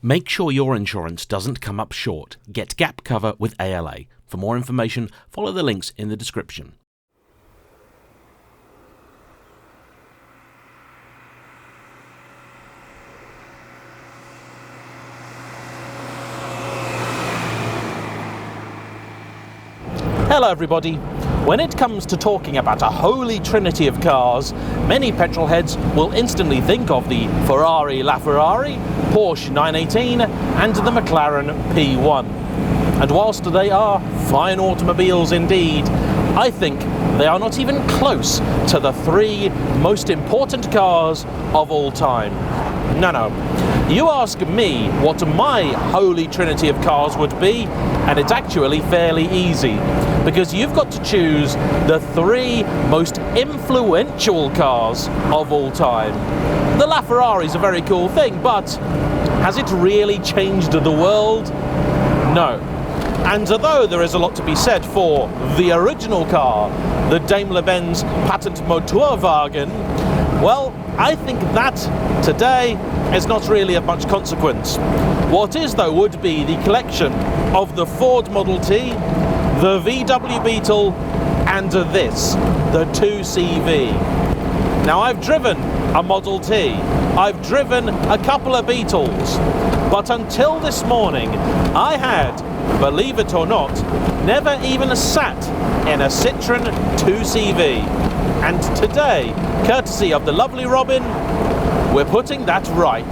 Make sure your insurance doesn't come up short. Get gap cover with ALA. For more information, follow the links in the description. Hello everybody. When it comes to talking about a holy trinity of cars, many petrolheads will instantly think of the Ferrari LaFerrari, Porsche 918 and the McLaren P1. And whilst they are fine automobiles indeed, I think they are not even close to the three most important cars of all time. No. You ask me what my holy trinity of cars would be, and it's actually fairly easy, because you've got to choose the three most influential cars of all time. The LaFerrari is a very cool thing, but has it really changed the world? No. And although there is a lot to be said for the original car, the Daimler-Benz Patent Motorwagen, well, I think that today is not really of much consequence. What is, though, would be the collection of the Ford Model T, the VW Beetle, and this, the 2CV. Now, I've driven a Model T, I've driven a couple of Beetles, but until this morning, I had, believe it or not, never even sat in a Citroen 2CV. And today, courtesy of the lovely Robin, we're putting that right.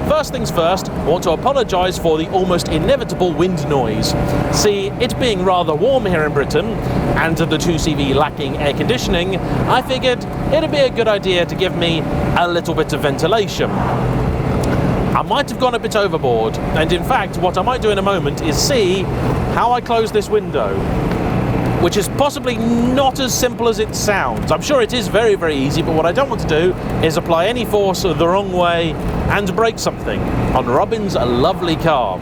First things first, I want to apologise for the almost inevitable wind noise. See, it being rather warm here in Britain, and the 2CV lacking air conditioning, I figured it'd be a good idea to give me a little bit of ventilation. I might have gone a bit overboard, and in fact, what I might do in a moment is see how I close this window, which is possibly not as simple as it sounds. I'm sure it is very, very easy, but what I don't want to do is apply any force the wrong way and break something on Robin's lovely car,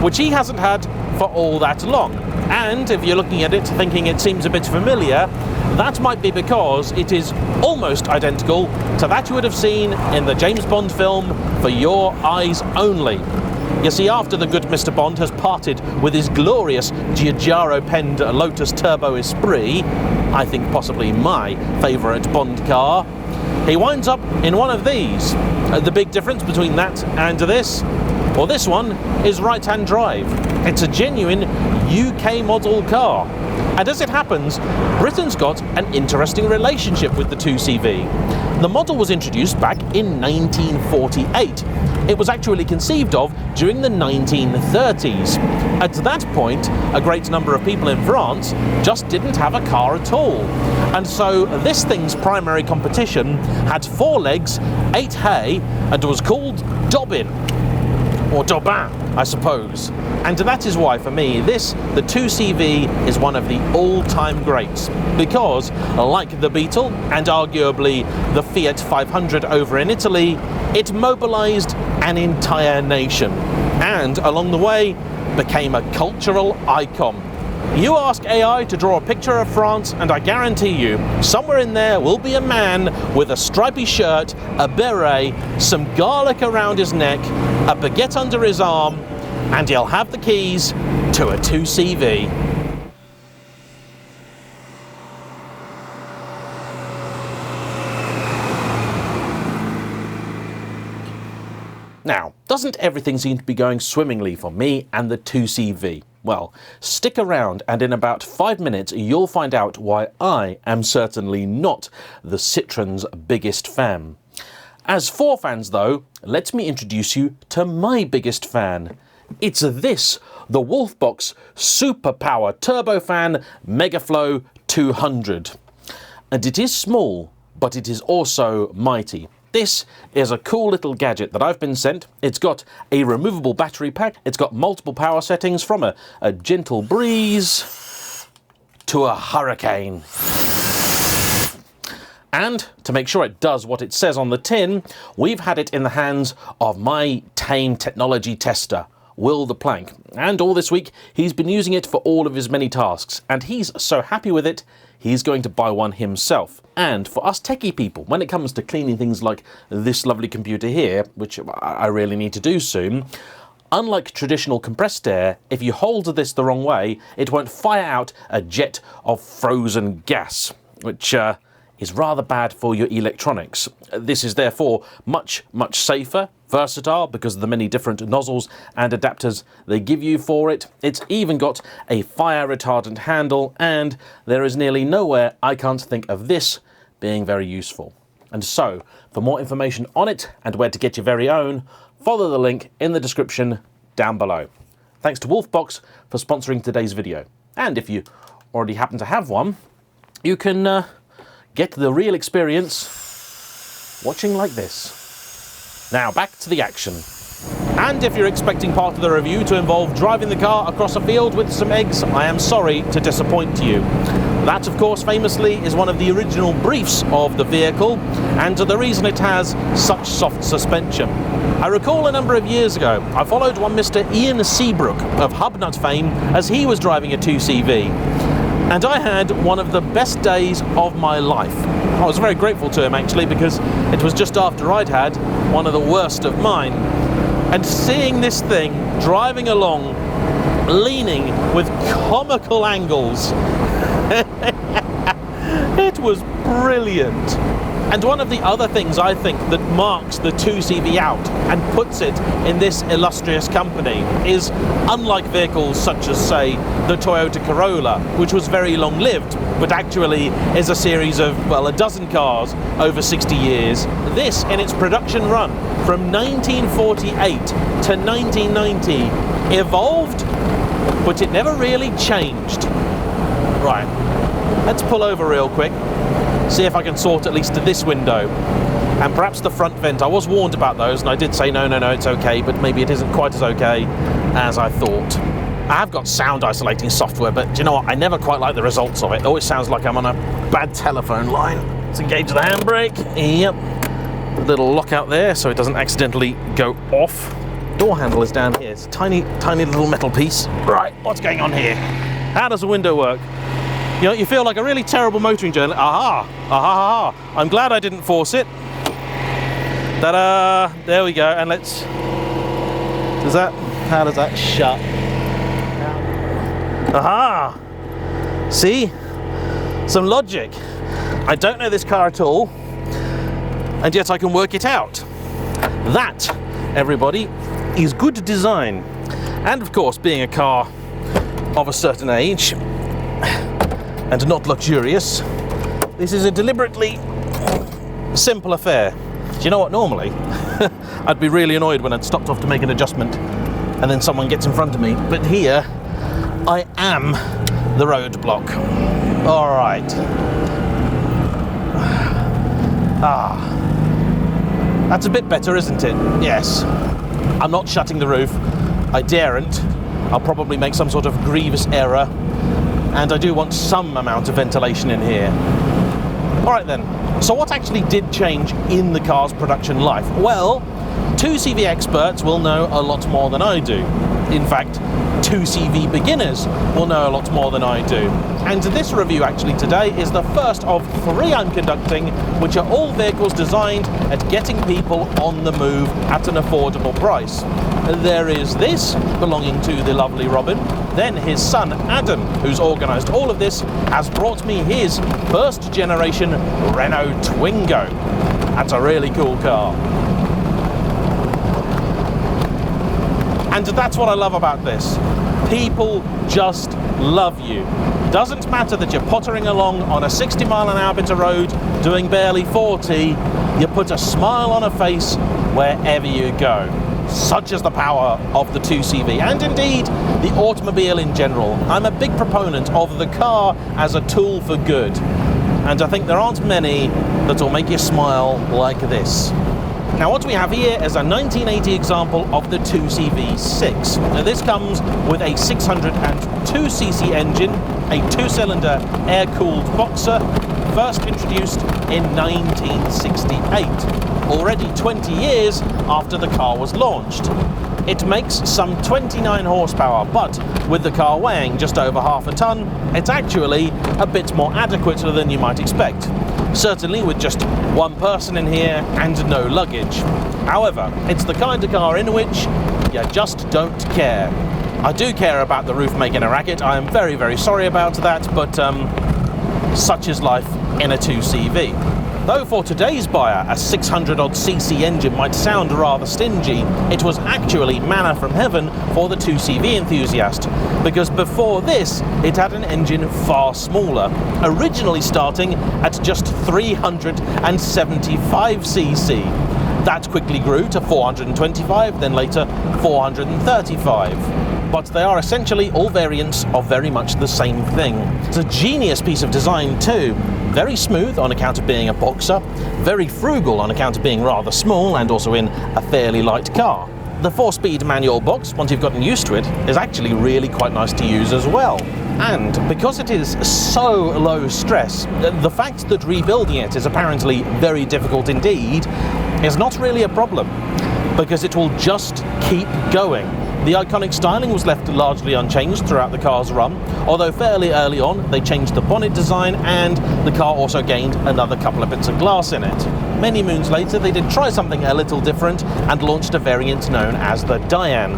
which he hasn't had for all that long. And if you're looking at it thinking it seems a bit familiar, that might be because it is almost identical to that you would have seen in the James Bond film For Your Eyes Only. You see, after the good Mr. Bond has parted with his glorious Giugiaro-penned Lotus Turbo Esprit, I think possibly my favourite Bond car, he winds up in one of these. The big difference between that and this, well, this one is right-hand drive. It's a genuine UK model car. And as it happens, Britain's got an interesting relationship with the 2CV. The model was introduced back in 1948. It was actually conceived of during the 1930s. At that point, a great number of people in France just didn't have a car at all. And so this thing's primary competition had 4 legs, 8 hay, and was called Dobbin. Or Daubin, I suppose. And that is why, for me, the 2CV is one of the all-time greats. Because, like the Beetle, and arguably the Fiat 500 over in Italy, it mobilised an entire nation. And, along the way, became a cultural icon. You ask AI to draw a picture of France, and I guarantee you, somewhere in there will be a man with a stripy shirt, a beret, some garlic around his neck, a baguette under his arm, and he'll have the keys to a 2CV. Now, doesn't everything seem to be going swimmingly for me and the 2CV? Well, stick around and in about 5 minutes you'll find out why I am certainly not the Citroen's biggest fan. As for fans though, let me introduce you to my biggest fan. It's this, the Wolfbox Superpower Turbofan MegaFlow 200. And it is small, but it is also mighty. This is a cool little gadget that I've been sent. It's got a removable battery pack, it's got multiple power settings from a gentle breeze to a hurricane. And to make sure it does what it says on the tin, we've had it in the hands of my tame technology tester, Will the Plank. And all this week, he's been using it for all of his many tasks. And he's so happy with it, he's going to buy one himself. And for us techie people, when it comes to cleaning things like this lovely computer here, which I really need to do soon, unlike traditional compressed air, if you hold this the wrong way, it won't fire out a jet of frozen gas, which is rather bad for your electronics. This is therefore much safer, versatile because of the many different nozzles and adapters they give you for it. It's even got a fire retardant handle, and there is nearly nowhere I can't think of this being very useful. And so, for more information on it and where to get your very own, follow the link in the description down below. Thanks to Wolfbox for sponsoring today's video. And if you already happen to have one, you can get the real experience watching like this. Now back to the action. And if you're expecting part of the review to involve driving the car across a field with some eggs, I am sorry to disappoint you. That, of course, famously is one of the original briefs of the vehicle, and the reason it has such soft suspension. I recall a number of years ago, I followed one Mr. Ian Seabrook of Hubnut fame as he was driving a 2CV. And I had one of the best days of my life. I was very grateful to him actually, because it was just after I'd had one of the worst of mine. And seeing this thing driving along, leaning with comical angles, it was brilliant. And one of the other things I think that marks the 2CV out and puts it in this illustrious company is, unlike vehicles such as, say, the Toyota Corolla, which was very long-lived, but actually is a series of, well, a dozen cars over 60 years, this, in its production run from 1948 to 1990, evolved, but it never really changed. Right, let's pull over real quick. See if I can sort at least this window and perhaps the front vent. I was warned about those and I did say no, it's okay, but maybe it isn't quite as okay as I thought. I have got sound isolating software, but do you know what? I never quite like the results of it. It always sounds like I'm on a bad telephone line. Let's engage the handbrake. Yep. A little lockout there so it doesn't accidentally go off. Door handle is down here. It's a tiny little metal piece. Right, what's going on here? How does the window work? You know, you feel like a really terrible motoring journalist. Aha! I'm glad I didn't force it. Ta-da! There we go. And let's. How does that shut? Aha! See? Some logic. I don't know this car at all, and yet I can work it out. That, everybody, is good design. And of course, being a car of a certain age, and not luxurious, this is a deliberately simple affair. Do you know what, normally I'd be really annoyed when I'd stopped off to make an adjustment and then someone gets in front of me, but here I am the roadblock. Alright. That's a bit better, isn't it? Yes. I'm not shutting the roof. I daren't. I'll probably make some sort of grievous error. And I do want some amount of ventilation in here. Alright then, so what actually did change in the car's production life? Well, 2CV experts will know a lot more than I do. In fact, 2CV beginners will know a lot more than I do. And this review actually today is the first of 3 I'm conducting, which are all vehicles designed at getting people on the move at an affordable price. There is this, belonging to the lovely Robin. Then his son Adam, who's organised all of this, has brought me his first generation Renault Twingo. That's a really cool car. And that's what I love about this. People just love you. Doesn't matter that you're pottering along on a 60 mile an hour bit of road, doing barely 40, you put a smile on a face wherever you go. Such is the power of the 2CV, and indeed the automobile in general. I'm a big proponent of the car as a tool for good, and I think there aren't many that will make you smile like this. Now what we have here is a 1980 example of the 2CV6. Now this comes with a 602cc engine, a 2-cylinder air-cooled boxer, first introduced in 1968, already 20 years after the car was launched. It makes some 29 horsepower, but with the car weighing just over half a ton, it's actually a bit more adequate than you might expect. Certainly with just one person in here and no luggage. However, it's the kind of car in which you just don't care. I do care about the roof making a racket. I am very, very sorry about that, but such is life in a 2CV. Though for today's buyer, a 600-odd-cc engine might sound rather stingy, it was actually manna from heaven for the 2CV enthusiast, because before this, it had an engine far smaller, originally starting at just 375cc. That quickly grew to 425, then later 435. But they are essentially all variants of very much the same thing. It's a genius piece of design too. Very smooth on account of being a boxer, very frugal on account of being rather small and also in a fairly light car. The 4-speed manual box, once you've gotten used to it, is actually really quite nice to use as well. And because it is so low stress, the fact that rebuilding it is apparently very difficult indeed is not really a problem, because it will just keep going. The iconic styling was left largely unchanged throughout the car's run, although fairly early on they changed the bonnet design and the car also gained another couple of bits of glass in it. Many moons later they did try something a little different and launched a variant known as the JayEmm.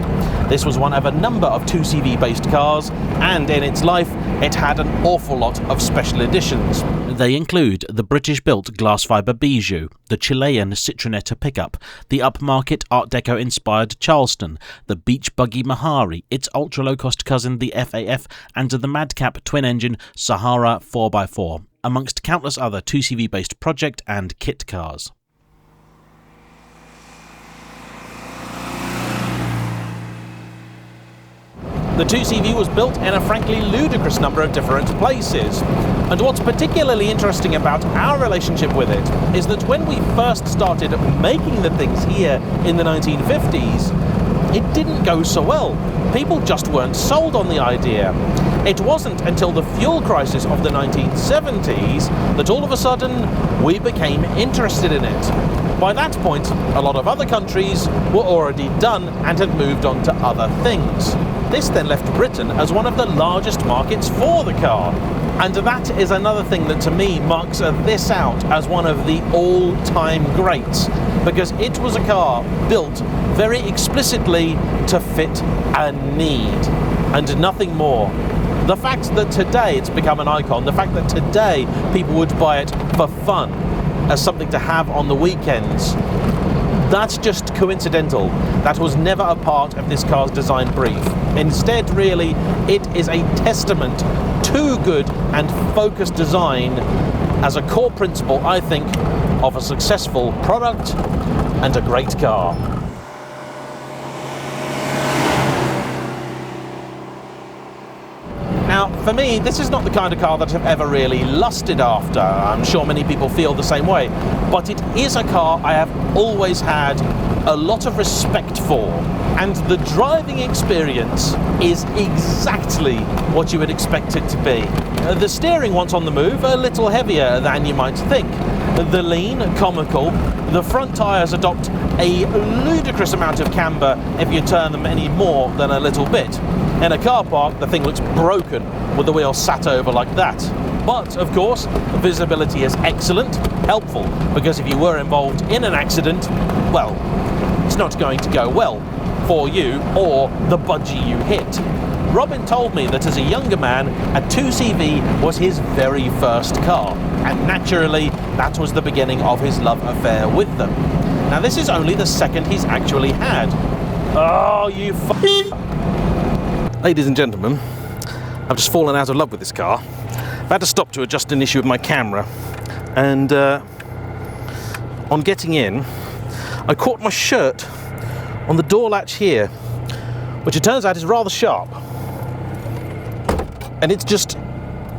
This was one of a number of 2CV based cars, and in its life it had an awful lot of special editions. They include the British-built glass fibre Bijou, the Chilean Citroen pickup, the upmarket Art Deco-inspired Charleston, the beach buggy Mahari, its ultra-low-cost cousin the FAF, and the madcap twin-engine Sahara 4x4, amongst countless other 2CV-based project and kit cars. The 2CV was built in a frankly ludicrous number of different places. And what's particularly interesting about our relationship with it is that when we first started making the things here in the 1950s, it didn't go so well. People just weren't sold on the idea. It wasn't until the fuel crisis of the 1970s that all of a sudden we became interested in it. By that point, a lot of other countries were already done and had moved on to other things. This then left Britain as one of the largest markets for the car. And that is another thing that to me marks this out as one of the all-time greats, because it was a car built very explicitly to fit a need and nothing more. The fact that today it's become an icon, the fact that today people would buy it for fun, as something to have on the weekends, that's just coincidental. That was never a part of this car's design brief. Instead, really, it is a testament to good and focused design as a core principle, I think, of a successful product and a great car. Now, for me, this is not the kind of car that I've ever really lusted after. I'm sure many people feel the same way. But it is a car I have always had a lot of respect for. And the driving experience is exactly what you would expect it to be. The steering, once on the move, a little heavier than you might think. The lean, comical. The front tyres adopt a ludicrous amount of camber if you turn them any more than a little bit. In a car park, the thing looks broken with the wheels sat over like that. But, of course, visibility is excellent, helpful, because if you were involved in an accident, well, it's not going to go well for you or the budgie you hit. Robin told me that as a younger man, a 2CV was his very first car, and naturally, that was the beginning of his love affair with them. Now, this is only the second he's actually had. Oh, you Ladies and gentlemen, I've just fallen out of love with this car. I've had to stop to adjust an issue with my camera, and on getting in, I caught my shirt on the door latch here, which it turns out is rather sharp. And it's just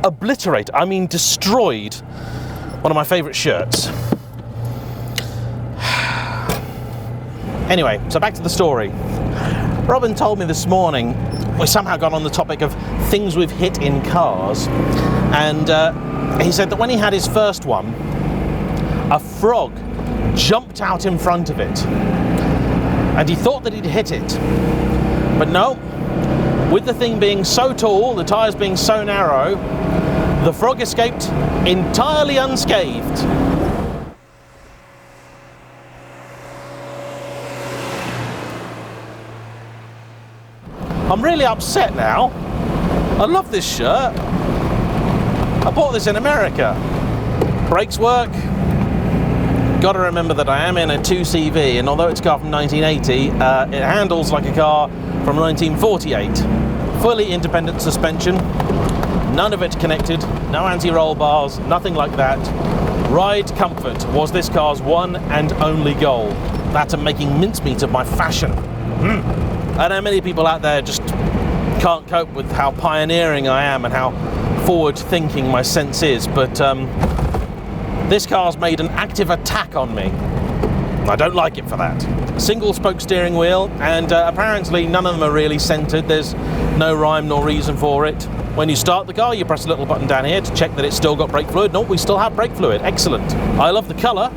obliterated, I mean destroyed, one of my favourite shirts. Anyway, so back to the story. Robin told me this morning, we somehow got on the topic of things we've hit in cars, and he said that when he had his first one, a frog jumped out in front of it, and he thought that he'd hit it. But no, with the thing being so tall, the tyres being so narrow, the frog escaped entirely unscathed. I'm really upset now. I love this shirt. I bought this in America. Brakes work. Got to remember that I am in a 2CV, and although it's a car from 1980, it handles like a car from 1948. Fully independent suspension, none of it connected, no anti-roll bars, nothing like that. Ride comfort was this car's one and only goal. That and making mincemeat of my fashion. I know many people out there just can't cope with how pioneering I am and how forward-thinking my sense is, but this car's made an active attack on me. I don't like it for that. Single spoke steering wheel, and apparently none of them are really centered. There's no rhyme nor reason for it. When you start the car, you press a little button down here to check that it's still got brake fluid. No, we still have brake fluid. Excellent. I love the colour.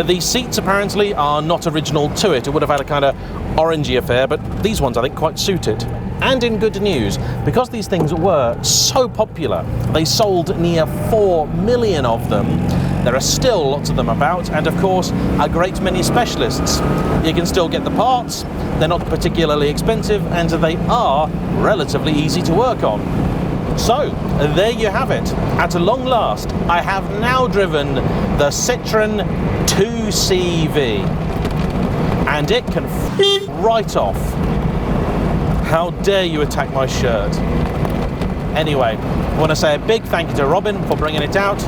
The seats apparently are not original to it. It would have had a kind of orangey affair, but these ones I think quite suit it. And in good news, because these things were so popular, they sold near 4 million of them. There are still lots of them about, and of course a great many specialists. You can still get the parts, they're not particularly expensive, and they are relatively easy to work on. So, there you have it. At long last, I have now driven the Citroen 2CV, and it can right off. How dare you attack my shirt? Anyway, I want to say a big thank you to Robin for bringing it out,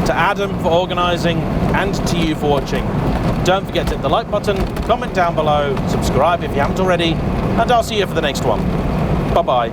to Adam for organising, and to you for watching. Don't forget to hit the like button, comment down below, subscribe if you haven't already, and I'll see you for the next one. Bye-bye.